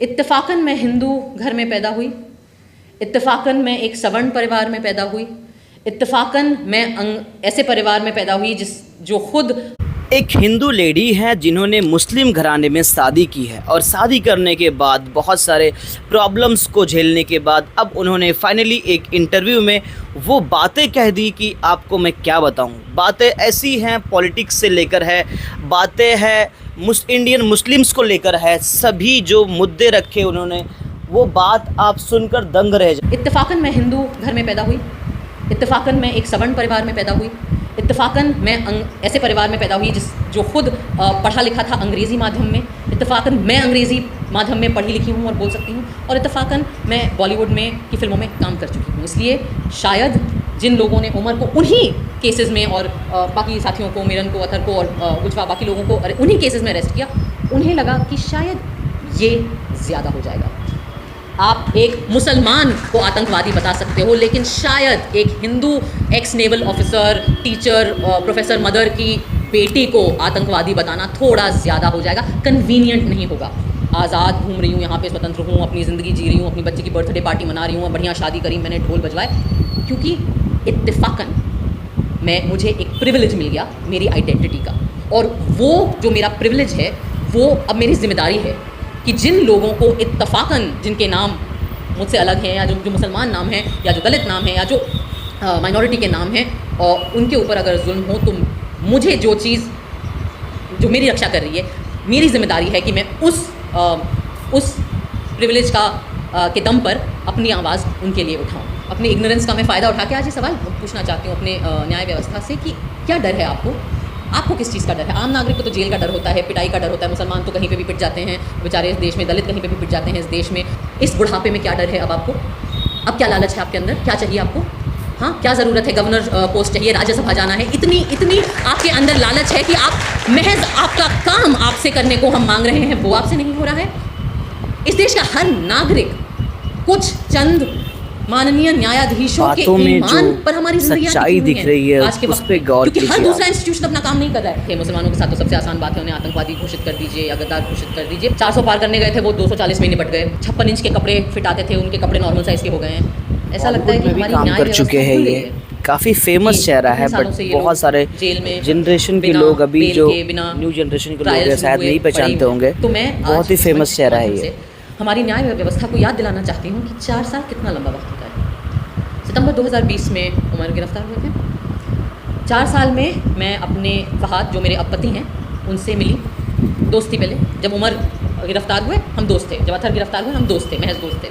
इत्तेफाकन मैं हिंदू घर में पैदा हुई, इत्तेफाकन मैं एक सवर्ण परिवार में पैदा हुई, इत्तेफाकन मैं ऐसे परिवार में पैदा हुई जो खुद एक हिंदू लेडी है जिन्होंने मुस्लिम घराने में शादी की है और शादी करने के बाद बहुत सारे प्रॉब्लम्स को झेलने के बाद अब उन्होंने फाइनली एक इंटरव्यू में वो बातें कह दी कि आपको मैं क्या बताऊं। बातें ऐसी हैं, पॉलिटिक्स से लेकर है, बातें हैं इंडियन मुस्लिम्स को लेकर है, सभी जो मुद्दे रखे उन्होंने वो बात आप सुनकर दंग रह जाए। इत्तेफाकन मैं हिंदू घर में पैदा हुई, इत्तेफाकन मैं एक सवर्ण परिवार में पैदा हुई, इत्तेफाकन मैं ऐसे परिवार में पैदा हुई जो खुद पढ़ा लिखा था अंग्रेज़ी माध्यम में, इत्तेफाकन मैं अंग्रेज़ी माध्यम में पढ़ी लिखी हूँ और बोल सकती हूँ, और इत्तेफाकन मैं बॉलीवुड में की फ़िल्मों में काम कर चुकी हूँ। इसलिए शायद जिन लोगों ने उमर को उन्हीं केसेस में और बाकी साथियों को, मिरन को, अतर को और गुजवा बाकी लोगों को उन्हीं केसेस में अरेस्ट किया, उन्हें लगा कि शायद ये ज़्यादा हो जाएगा। आप एक मुसलमान को आतंकवादी बता सकते हो, लेकिन शायद एक Hindu x naval officer, teacher, professor mother की बेटी को आतंकवादी बताना थोड़ा ज़्यादा हो जाएगा, कन्वीनियंट नहीं होगा। आज़ाद घूम रही हूँ यहाँ पे, स्वतंत्र हूँ, अपनी ज़िंदगी जी रही हूँ, अपनी बच्चे की बर्थडे पार्टी मना रही हूँ, बढ़िया शादी करी मैंने, ढोल बजवाए, क्योंकि इत्तेफाकन मुझे एक प्रिविलेज मिल गया मेरी आइडेंटिटी का, और वो जो मेरा प्रिविलेज है वो अब मेरी जिम्मेदारी है कि जिन लोगों को इत्तेफाकन, जिनके नाम मुझसे अलग हैं, या जो मुसलमान नाम है, या जो दलित नाम है, या जो माइनॉरिटी के नाम हैं, और उनके ऊपर अगर जुल्म हो, तो मुझे जो चीज़ जो मेरी रक्षा कर रही है, मेरी जिम्मेदारी है कि मैं उस प्रिविलेज के दम पर अपनी आवाज़ उनके लिए उठाऊं। अपनी इग्नोरेंस का मैं फ़ायदा उठा के आज ये सवाल पूछना चाहती हूँ अपने न्याय व्यवस्था से कि क्या डर है आपको किस चीज़ का डर है? आम नागरिक को तो जेल का डर होता है, पिटाई का डर होता है, मुसलमान तो कहीं पे भी पिट जाते हैं बेचारे इस देश में, दलित कहीं पे भी पिट जाते हैं इस देश में। इस बुढ़ापे में क्या डर है अब आपको? अब क्या लालच है आपके अंदर? क्या चाहिए आपको? हाँ, क्या ज़रूरत है? गवर्नर पोस्ट चाहिए, राज्यसभा जाना है, इतनी आपके अंदर लालच है कि आप महज आपका काम आपसे करने को हम मांग रहे हैं, वो आपसे नहीं हो रहा है। इस देश का हर नागरिक कुछ चंद माननीय न्यायाधीशों के ईमान पर हमारी सच्चाई दिख रही है, आज के वक्त पे गौर कीजिए। हर दूसरा इंस्टीट्यूशन अपना काम नहीं कर रहा है। मुसलमानों के साथ तो सबसे आसान बात है, उन्हें आतंकवादी घोषित कर दीजिए या गद्दार घोषित कर दीजिए। 400 पार करने गए थे वो 240 में निपट गए। 56 इंच के कपड़े फिट आते थे, उनके कपड़े नॉर्मल साइज के हो गए हैं। ऐसा लगता है कि हमारी न्याय कर चुके हैं। ये काफ़ी फेमस चेहरा है, बट बहुत सारे जनरेशन के लोग, अभी जो न्यू जनरेशन के लोग शायद नहीं पहचानते होंगे। तो मैं बहुत ही फेमस चेहरा है ये। हमारी न्याय व्यवस्था को याद दिलाना चाहती हूँ कि 4 साल कितना लंबा वक्त होता है। सितंबर 2020 में उमर गिरफ्तार हुए थे। 4 साल में मैं अपने फहाद, जो मेरे अब पति हैं, उनसे मिली। दोस्त थी पहले, जब उमर गिरफ्तार हुए हम दोस्त थे, जब अतर गिरफ्तार हुए हम दोस्त थे, महज दोस्त थे।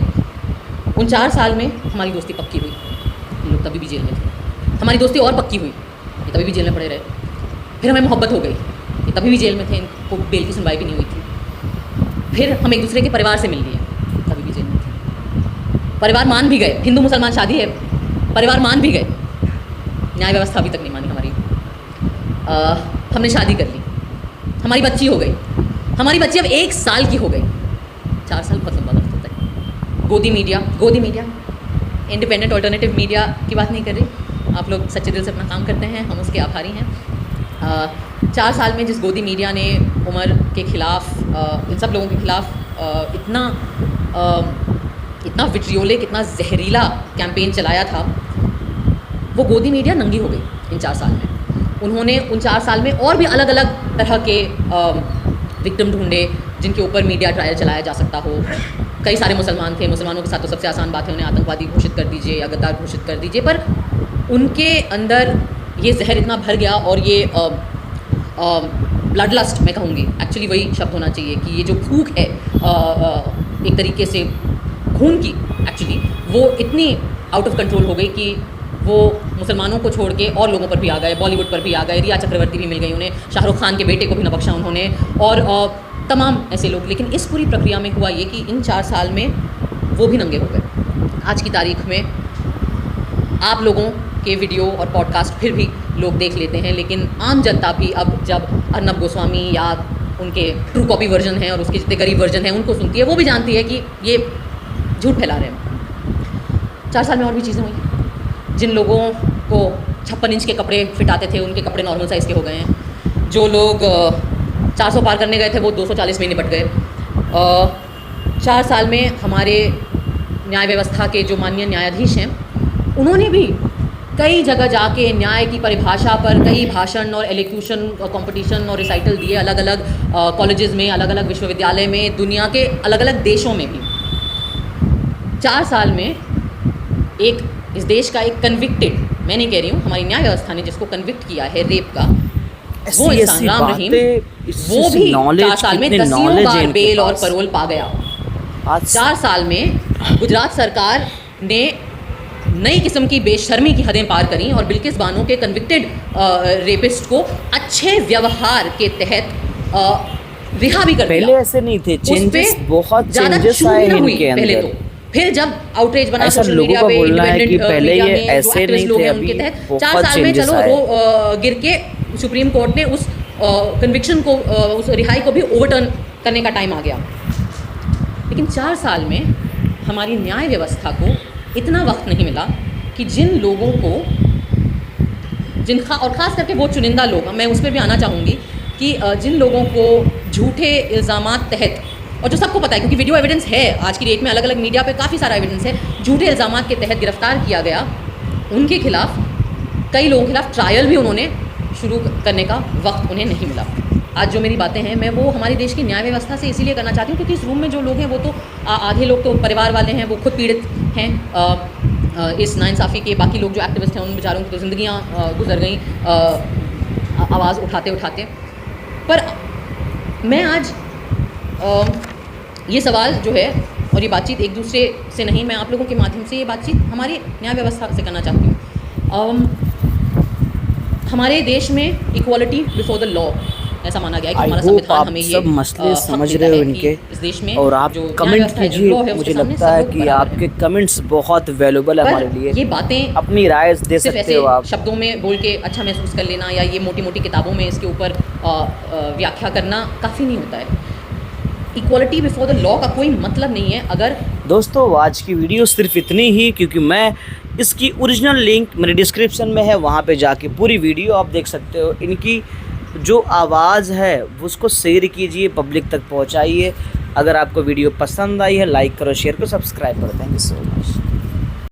उन 4 साल में हमारी दोस्ती पक्की हुई, हम लोग तभी भी जेल में थे। हमारी दोस्ती और पक्की हुई, ये तभी भी जेल में पड़े रहे। फिर हमें मोहब्बत हो गई, ये तभी भी जेल में थे, इनको बेल की सुनवाई भी नहीं हुई थी। फिर हम एक दूसरे के परिवार से मिल लिए, तभी भी जेल में थे। परिवार मान भी गए, हिंदू मुसलमान शादी है, परिवार मान भी गए, न्याय व्यवस्था अभी तक नहीं मानी हमारी। हमने शादी कर ली, हमारी बच्ची हो गई, हमारी बच्ची अब 1 साल की हो गई। 4 साल बहुत लंबा वक्त होता है। गोदी मीडिया, इंडिपेंडेंट ऑल्टरनेटिव मीडिया की बात नहीं कर रही, आप लोग सच्चे दिल से अपना काम करते हैं, हम उसके आभारी हैं। 4 साल में जिस गोदी मीडिया ने उमर के खिलाफ, इन सब लोगों के खिलाफ इतना विट्रियोलिक, इतना जहरीला कैंपेन चलाया था, वो गोदी मीडिया नंगी हो गई इन 4 साल में। उन्होंने उन 4 साल में और भी अलग अलग तरह के विक्टिम ढूंढे जिनके ऊपर मीडिया ट्रायल चलाया जा सकता हो। कई सारे मुसलमान थे, मुसलमानों के साथ तो सबसे आसान बात है, उन्हें आतंकवादी घोषित कर दीजिए या गद्दार घोषित कर दीजिए, पर उनके अंदर ये जहर इतना भर गया, और ये ब्लड लस्ट मैं कहूँगी, एक्चुअली वही शब्द होना चाहिए कि ये जो भूख है एक तरीके से खून की, एक्चुअली वो इतनी आउट ऑफ कंट्रोल हो गई कि वो मुसलमानों को छोड़ के और लोगों पर भी आ गए, बॉलीवुड पर भी आ गए, रिया चक्रवर्ती भी मिल गई उन्हें, शाहरुख खान के बेटे को भी न बख्शा उन्होंने, और तमाम ऐसे लोग। लेकिन इस पूरी प्रक्रिया में हुआ ये कि इन 4 साल में वो भी नंगे हो गए। आज की तारीख में आप लोगों के वीडियो और पॉडकास्ट फिर भी लोग देख लेते हैं, लेकिन आम जनता भी अब जब अर्नब गोस्वामी या उनके ट्रू कॉपी वर्जन हैं और उसके जितने गरीब वर्जन हैं उनको सुनती है, वो भी जानती है कि ये झूठ फैला रहे हैं। 4 साल में और भी चीज़ें हुई। जिन लोगों को 56 इंच के कपड़े फिट आते थे, उनके कपड़े नॉर्मल साइज़ के हो गए हैं। जो लोग 400 पार करने गए थे वो 240 में निपट गए। 4 साल में हमारे न्याय व्यवस्था के जो माननीय न्यायाधीश हैं, उन्होंने भी कई जगह जाके न्याय की परिभाषा पर कई भाषण और एलोक्यूशन कंपटीशन और रिसाइटल दिए, अलग अलग कॉलेजेस में, अलग अलग विश्वविद्यालय में, दुनिया के अलग अलग देशों में भी। 4 साल में इस देश का एक कन्विक्टेड, मैं नहीं कह रही हूँ, हमारी न्याय व्यवस्था ने जिसको कन्विक्ट किया है रेप का, वो इंसान राम रहीम, वो भी 4 साल में 10 बार बेल और पैरोल पा गया। 4 साल में गुजरात सरकार ने नई किस्म की बेशर्मी की हदें पार करी और बिल्किस बानो के कन्विक्टेड रेपिस्ट को अच्छे व्यवहार के तहत रिहा भी कर दिया। पहले ऐसे नहीं थे, चेंजेस बहुत चेंजेस आए इनके अंदर। पहले तो फिर जब आउटरीच बना ऐसा सोशल लोगों मीडिया का पे, बोलना है कि पहले ये ऐसे नहीं थे, उनके अभी तहत 4 बहुत साल में चेंजेस चलो आए। वो गिर के सुप्रीम कोर्ट ने उस कन्विक्शन को, उस रिहाई को भी ओवरटर्न करने का टाइम आ गया। लेकिन 4 साल में हमारी न्याय व्यवस्था को इतना वक्त नहीं मिला कि जिन लोगों को, और ख़ास करके वो चुनिंदा लोग, मैं उस पर भी आना चाहूँगी कि जिन लोगों को झूठे इल्ज़ामात तहत, और जो सबको पता है क्योंकि वीडियो एविडेंस है, आज की डेट में अलग अलग मीडिया पे काफ़ी सारा एविडेंस है, झूठे इल्ज़ामात के तहत गिरफ्तार किया गया, उनके खिलाफ, कई लोगों के खिलाफ ट्रायल भी उन्होंने शुरू करने का वक्त उन्हें नहीं मिला। आज जो मेरी बातें हैं, मैं वो हमारे देश की न्याय व्यवस्था से इसीलिए करना चाहती हूँ क्योंकि इस रूम में जो लोग हैं वो तो आधे लोग तो परिवार वाले हैं, वो खुद पीड़ित हैं इस नाइंसाफ़ी के। बाकी लोग जो एक्टिविस्ट हैं, उन बेचारों की तो ज़िंदगियाँ गुजर गई आवाज़ उठाते उठाते। पर मैं आज ये सवाल जो है और ये बातचीत एक दूसरे से नहीं, मैं आप लोगों के माध्यम से ये बातचीत हमारी न्याय व्यवस्था से करना चाहती हूँ। हमारे देश में इक्वालिटी बिफोर द लॉ ऐसा माना गया है कि हमारा संविधान हमें ये सब मसले समझ रहे हो इनके, इस देश में, और आप कमेंट कीजिए। मुझे लगता है कि आपके कमेंट्स बहुत वैल्यूबल है हमारे लिए। ये बातें अपनी राय दे सकते हो आप, शब्दों में बोल के अच्छा महसूस कर लेना या ये मोटी मोटी किताबों में इसके ऊपर व्याख्या करना काफ़ी नहीं होता है। इक्वालिटी बिफोर द लॉ का कोई मतलब नहीं है। अगर दोस्तों आज की वीडियो सिर्फ इतनी ही, क्योंकि मैं इसकी ओरिजिनल लिंक मेरे डिस्क्रिप्शन में है, वहाँ पे जाके पूरी वीडियो आप देख सकते हो। इनकी जो आवाज़ है उसको शेयर कीजिए, पब्लिक तक पहुँचाइए। अगर आपको वीडियो पसंद आई है, लाइक करो, शेयर करो, सब्सक्राइब करो। Thank you so much.